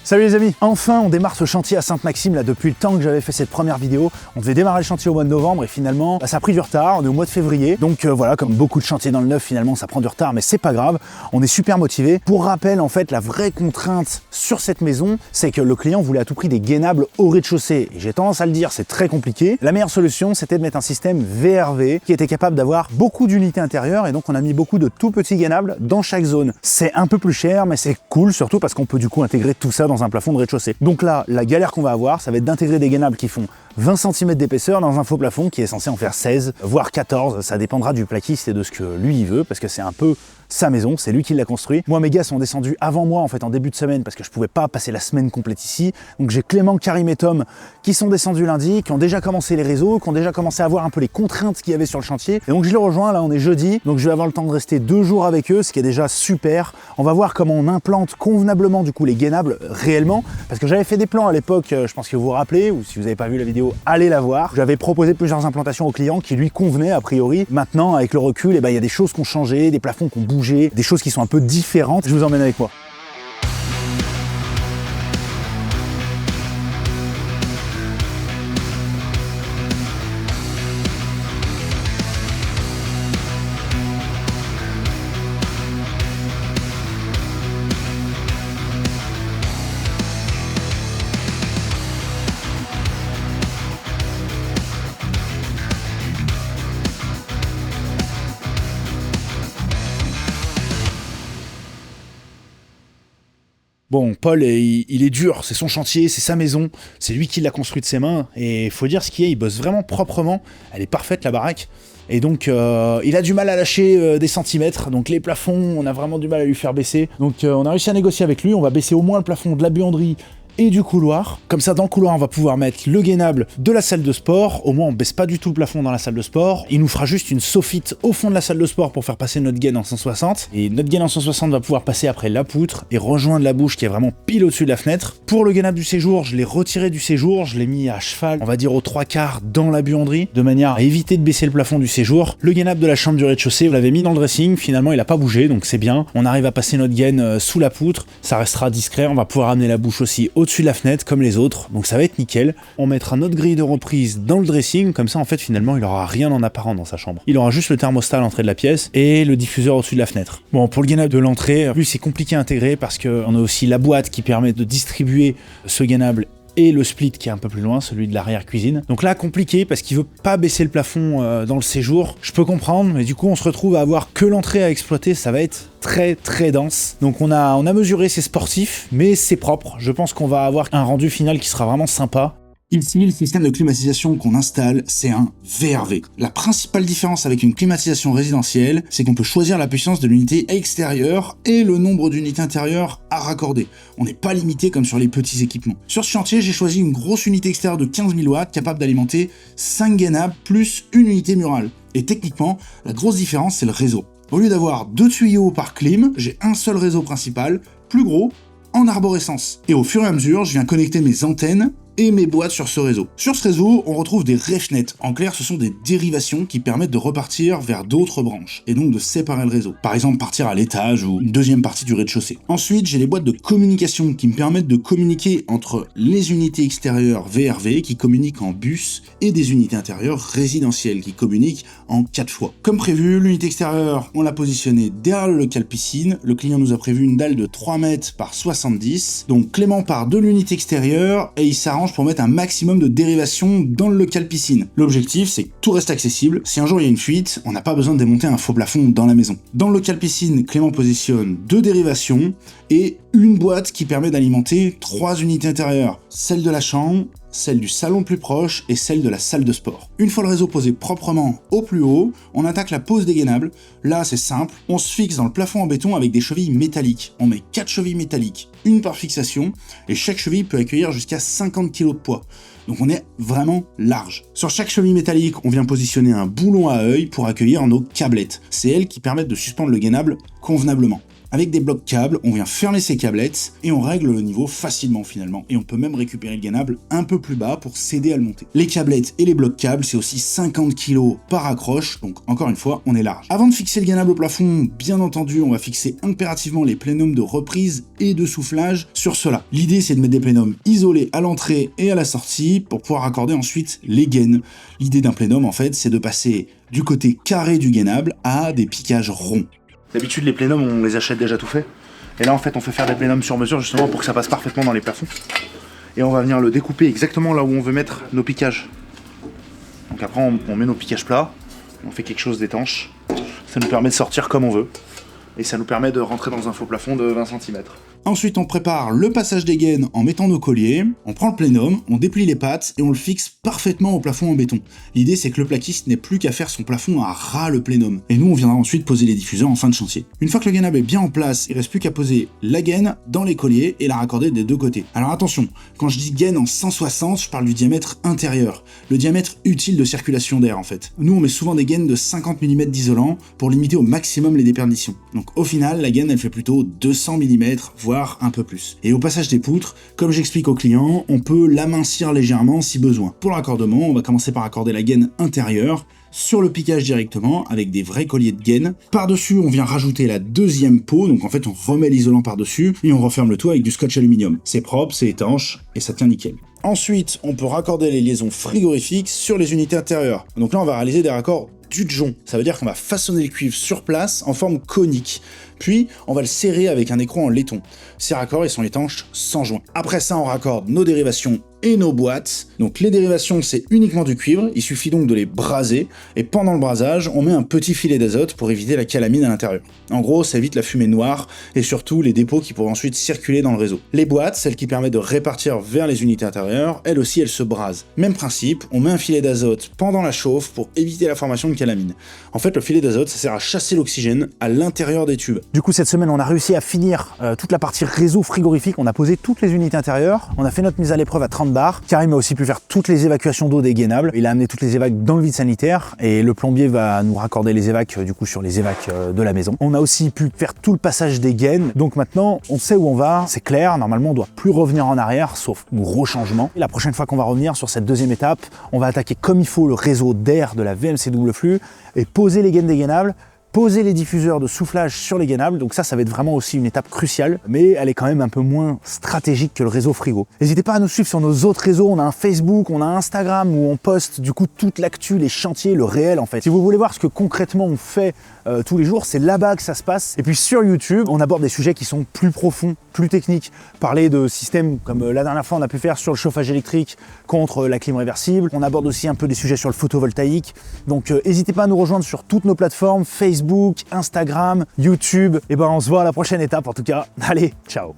Salut les amis, enfin on démarre ce chantier à Sainte-Maxime là depuis le temps que j'avais fait cette première vidéo. On devait démarrer le chantier au mois de novembre et finalement ça a pris du retard, on est au mois de février. Donc voilà, comme beaucoup de chantiers dans le neuf finalement ça prend du retard mais c'est pas grave, on est super motivé. Pour rappel en fait la vraie contrainte sur cette maison c'est que le client voulait à tout prix des gainables au rez-de-chaussée. Et j'ai tendance à le dire, c'est très compliqué. La meilleure solution c'était de mettre un système VRV qui était capable d'avoir beaucoup d'unités intérieures et donc on a mis beaucoup de tout petits gainables dans chaque zone. C'est un peu plus cher mais c'est cool surtout parce qu'on peut du coup intégrer tout ça dans un plafond de rez-de-chaussée. Donc là, la galère qu'on va avoir, ça va être d'intégrer des gainables qui font 20 cm d'épaisseur dans un faux plafond qui est censé en faire 16, voire 14. Ça dépendra du plaquiste et de ce que lui il veut, parce que c'est un peu sa maison, c'est lui qui l'a construit. Moi, mes gars sont descendus avant moi en fait en début de semaine parce que je pouvais pas passer la semaine complète ici. Donc j'ai Clément, Karim et Tom qui sont descendus lundi, qui ont déjà commencé les réseaux, qui ont déjà commencé à voir un peu les contraintes qu'il y avait sur le chantier. Et donc je les rejoins, là on est jeudi, donc je vais avoir le temps de rester 2 jours avec eux, ce qui est déjà super. On va voir comment on implante convenablement du coup les gainables réellement, parce que j'avais fait des plans à l'époque, je pense que vous vous rappelez, ou si vous n'avez pas vu la vidéo, allez la voir. J'avais proposé plusieurs implantations au client qui lui convenaient a priori. Maintenant, avec le recul, il y a des choses qui ont changé, des plafonds qui ont bougé, des choses qui sont un peu différentes. Je vous emmène avec moi. Bon, Paul, il est dur, c'est son chantier, c'est sa maison, c'est lui qui l'a construit de ses mains, et faut dire ce qu'il est, il bosse vraiment proprement, elle est parfaite la baraque, et donc il a du mal à lâcher des centimètres, donc les plafonds, on a vraiment du mal à lui faire baisser, donc on a réussi à négocier avec lui, on va baisser au moins le plafond de la buanderie et du couloir. Comme ça, dans le couloir, on va pouvoir mettre le gainable de la salle de sport. Au moins, on baisse pas du tout le plafond dans la salle de sport. Il nous fera juste une soffite au fond de la salle de sport pour faire passer notre gaine en 160. Et notre gaine en 160 va pouvoir passer après la poutre et rejoindre la bouche qui est vraiment pile au-dessus de la fenêtre. Pour le gainable du séjour, je l'ai retiré du séjour, je l'ai mis à cheval, on va dire aux 3/4 dans la buanderie, de manière à éviter de baisser le plafond du séjour. Le gainable de la chambre du rez-de-chaussée, on l'avait mis dans le dressing, finalement il a pas bougé, donc c'est bien. On arrive à passer notre gaine sous la poutre, ça restera discret, on va pouvoir amener la bouche aussi au-dessus de la fenêtre, comme les autres, donc ça va être nickel. On mettra notre grille de reprise dans le dressing, comme ça en fait finalement il aura rien en apparent dans sa chambre. Il aura juste le thermostat à l'entrée de la pièce et le diffuseur au-dessus de la fenêtre. Bon, pour le gainable de l'entrée, lui c'est compliqué à intégrer parce qu'on a aussi la boîte qui permet de distribuer ce gainable et le split qui est un peu plus loin, celui de l'arrière-cuisine. Donc là, compliqué parce qu'il veut pas baisser le plafond dans le séjour. Je peux comprendre, mais du coup, on se retrouve à avoir que l'entrée à exploiter, ça va être très très dense. Donc on a mesuré, c'est sportif, mais c'est propre. Je pense qu'on va avoir un rendu final qui sera vraiment sympa. Ici, le système de climatisation qu'on installe, c'est un VRV. La principale différence avec une climatisation résidentielle, c'est qu'on peut choisir la puissance de l'unité extérieure et le nombre d'unités intérieures à raccorder. On n'est pas limité comme sur les petits équipements. Sur ce chantier, j'ai choisi une grosse unité extérieure de 15 000 watts capable d'alimenter 5 gainables plus une unité murale. Et techniquement, la grosse différence, c'est le réseau. Au lieu d'avoir 2 tuyaux par clim, j'ai un seul réseau principal, plus gros, en arborescence. Et au fur et à mesure, je viens connecter mes antennes et mes boîtes sur ce réseau. Sur ce réseau, on retrouve des refnets. En clair, ce sont des dérivations qui permettent de repartir vers d'autres branches, et donc de séparer le réseau. Par exemple, partir à l'étage ou une deuxième partie du rez-de-chaussée. Ensuite, j'ai les boîtes de communication qui me permettent de communiquer entre les unités extérieures VRV qui communiquent en bus et des unités intérieures résidentielles qui communiquent en 4 fois. Comme prévu, l'unité extérieure, on l'a positionnée derrière le local piscine. Le client nous a prévu une dalle de 3 mètres par 70. Donc Clément part de l'unité extérieure et il s'arrange pour mettre un maximum de dérivation dans le local piscine. L'objectif, c'est que tout reste accessible. Si un jour il y a une fuite, on n'a pas besoin de démonter un faux plafond dans la maison. Dans le local piscine, Clément positionne 2 dérivations et une boîte qui permet d'alimenter 3 unités intérieures. Celle de la chambre, celle du salon plus proche et celle de la salle de sport. Une fois le réseau posé proprement au plus haut, on attaque la pose des gainables. Là, c'est simple, on se fixe dans le plafond en béton avec des chevilles métalliques. On met 4 chevilles métalliques, une par fixation, et chaque cheville peut accueillir jusqu'à 50 kg de poids. Donc on est vraiment large. Sur chaque cheville métallique, on vient positionner un boulon à œil pour accueillir nos câblettes. C'est elles qui permettent de suspendre le gainable convenablement. Avec des blocs câbles, on vient fermer ces câblettes et on règle le niveau facilement finalement. Et on peut même récupérer le gainable un peu plus bas pour s'aider à le monter. Les câblettes et les blocs câbles, c'est aussi 50 kg par accroche, donc encore une fois, on est large. Avant de fixer le gainable au plafond, bien entendu, on va fixer impérativement les plénums de reprise et de soufflage sur cela. L'idée, c'est de mettre des plénums isolés à l'entrée et à la sortie pour pouvoir accorder ensuite les gaines. L'idée d'un plénum, en fait, c'est de passer du côté carré du gainable à des piquages ronds. D'habitude, les plénums, on les achète déjà tout faits. Et là, en fait, on fait faire des plénums sur mesure justement pour que ça passe parfaitement dans les plafonds. Et on va venir le découper exactement là où on veut mettre nos piquages. Donc après, on met nos piquages plats, on fait quelque chose d'étanche. Ça nous permet de sortir comme on veut. Et ça nous permet de rentrer dans un faux plafond de 20 cm. Ensuite, on prépare le passage des gaines en mettant nos colliers, on prend le plénum, on déplie les pattes et on le fixe parfaitement au plafond en béton. L'idée, c'est que le plaquiste n'ait plus qu'à faire son plafond à ras le plénum. Et nous, on viendra ensuite poser les diffuseurs en fin de chantier. Une fois que le gainable est bien en place, il reste plus qu'à poser la gaine dans les colliers et la raccorder des deux côtés. Alors attention, quand je dis gaine en 160, je parle du diamètre intérieur, le diamètre utile de circulation d'air en fait. Nous, on met souvent des gaines de 50 mm d'isolant pour limiter au maximum les déperditions. Donc au final, la gaine, elle fait plutôt 200 mm, voire un peu plus. Et au passage des poutres, comme j'explique aux clients, on peut l'amincir légèrement si besoin. Pour le raccordement, on va commencer par accorder la gaine intérieure sur le piquage directement avec des vrais colliers de gaine. Par-dessus, on vient rajouter la deuxième peau, donc en fait on remet l'isolant par-dessus et on referme le tout avec du scotch aluminium. C'est propre, c'est étanche et ça tient nickel. Ensuite, on peut raccorder les liaisons frigorifiques sur les unités intérieures. Donc là, on va réaliser des raccords d'udjon. Ça veut dire qu'on va façonner le cuivre sur place en forme conique. Puis, on va le serrer avec un écrou en laiton. Ces raccords, ils sont étanches sans joint. Après ça, on raccorde nos dérivations et nos boîtes. Donc les dérivations, c'est uniquement du cuivre, il suffit donc de les braser, et pendant le brasage, on met un petit filet d'azote pour éviter la calamine à l'intérieur. En gros, ça évite la fumée noire, et surtout les dépôts qui pourraient ensuite circuler dans le réseau. Les boîtes, celles qui permettent de répartir vers les unités intérieures, elles aussi, elles se brasent. Même principe, on met un filet d'azote pendant la chauffe pour éviter la formation de calamine. En fait, le filet d'azote, ça sert à chasser l'oxygène à l'intérieur des tubes. Du coup, cette semaine, on a réussi à finir toute la partie réseau frigorifique, on a posé toutes les unités intérieures, on a fait notre mise à l'épreuve à 30 bars. Karim a aussi pu faire toutes les évacuations d'eau des gainables. Il a amené toutes les évacs dans le vide sanitaire et le plombier va nous raccorder les évacs du coup sur les évacs de la maison. On a aussi pu faire tout le passage des gaines. Donc maintenant, on sait où on va, c'est clair. Normalement, on doit plus revenir en arrière, sauf gros changement. Et la prochaine fois qu'on va revenir sur cette deuxième étape, on va attaquer comme il faut le réseau d'air de la VMC double flux et poser les gaines des gainables, poser les diffuseurs de soufflage sur les gainables, donc ça va être vraiment aussi une étape cruciale, mais elle est quand même un peu moins stratégique que le réseau frigo. N'hésitez pas à nous suivre sur nos autres réseaux, on a un Facebook, on a un Instagram où on poste du coup toute l'actu, les chantiers, le réel en fait. Si vous voulez voir ce que concrètement on fait tous les jours, c'est là-bas que ça se passe. Et puis sur YouTube, on aborde des sujets qui sont plus profonds, plus techniques, parler de systèmes comme la dernière fois on a pu faire sur le chauffage électrique contre la clim réversible. On aborde aussi un peu des sujets sur le photovoltaïque. Donc n'hésitez pas à nous rejoindre sur toutes nos plateformes, Facebook, Instagram, YouTube. Et ben on se voit à la prochaine étape en tout cas. Allez, ciao!